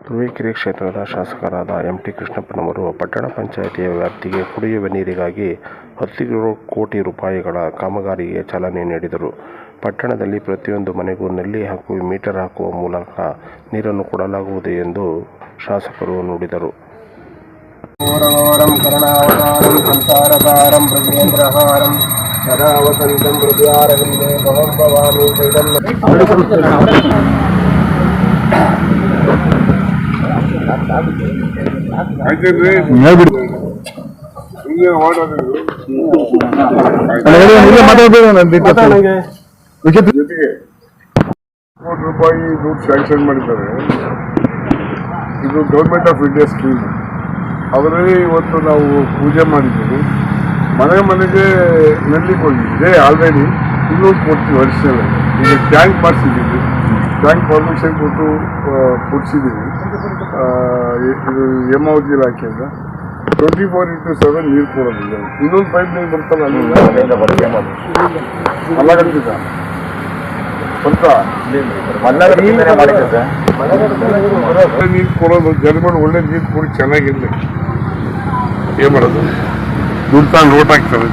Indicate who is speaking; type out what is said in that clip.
Speaker 1: ತುರುವೇಕೆರೆ ಕ್ಷೇತ್ರದ ಶಾಸಕರಾದ ಎಂ.ಟಿ. ಕೃಷ್ಣಪ್ಪನವರು ಪಟ್ಟಣ ಪಂಚಾಯಿತಿಯ ವ್ಯಾಪ್ತಿಗೆ ಕುಡಿಯುವ ನೀರಿಗಾಗಿ 10 ಕೋಟಿ ರೂಪಾಯಿಗಳ ಕಾಮಗಾರಿಗೆ ಚಾಲನೆ ನೀಡಿದರು. ಪಟ್ಟಣದಲ್ಲಿ ಪ್ರತಿಯೊಂದು ಮನೆಗೂ ನಲ್ಲಿ ಹಾಗೂ ಮೀಟರ್ ಹಾಕುವ ಮೂಲಕ ನೀರನ್ನು ಕೊಡಲಾಗುವುದು ಎಂದು ಶಾಸಕರು ನುಡಿದರು.
Speaker 2: ಜೊತೆಗೆ ಕೋಟಿ ರೂಪಾಯಿ ದುಡ್ಡು ಸ್ಯಾಂಕ್ಷನ್ ಮಾಡಿದ್ದಾರೆ. ಇದು ಗೌರ್ಮೆಂಟ್ ಆಫ್ ಇಂಡಿಯಾ ಸ್ಕೀಮ್. ಅವರಲ್ಲಿ ಇವತ್ತು ನಾವು ಪೂಜೆ ಮಾಡಿದ್ದೀವಿ. ಮನೆ ಮನೆಗೆ ನಲ್ಲಿ ಕೊಟ್ಟಿದೆ ಆಲ್ರೆಡಿ. ಇನ್ನೂ ಕೊಡ್ತೀವಿ ವರ್ಷದಲ್ಲಿ. ಈಗ ಟ್ಯಾಂಕ್ ಮಾಡಿಸಿದ್ದೀವಿ. ಟ್ಯಾಂಕ್ ಪರ್ಮಿಷನ್ ಕೊಟ್ಟು ಕೊಡಿಸಿದ್ದೀವಿ. ಇದು ಹೇಮಾವತಿ ಇಲಾಖೆಯಿಂದ 24x7 ನೀರು ಕೊಡೋದಿಲ್ಲ. ಇನ್ನೊಂದು ಪೈಪ್ ನೀರು ಬರ್ತಲ್ಲ ಅಲ್ಲ ಕಟ್ಟಿದ್ದ ನೀರು ಕೊಡೋದು ಜನಗಳು ಒಳ್ಳೆ ನೀರು ಕೊಡಿ ಚೆನ್ನಾಗಿರ್ಲಿ. ಏನ್ ಮಾಡೋದು, ದುಡ್ಡು ತಾನು ರೋಟ್ ಹಾಕ್ತಾರೆ.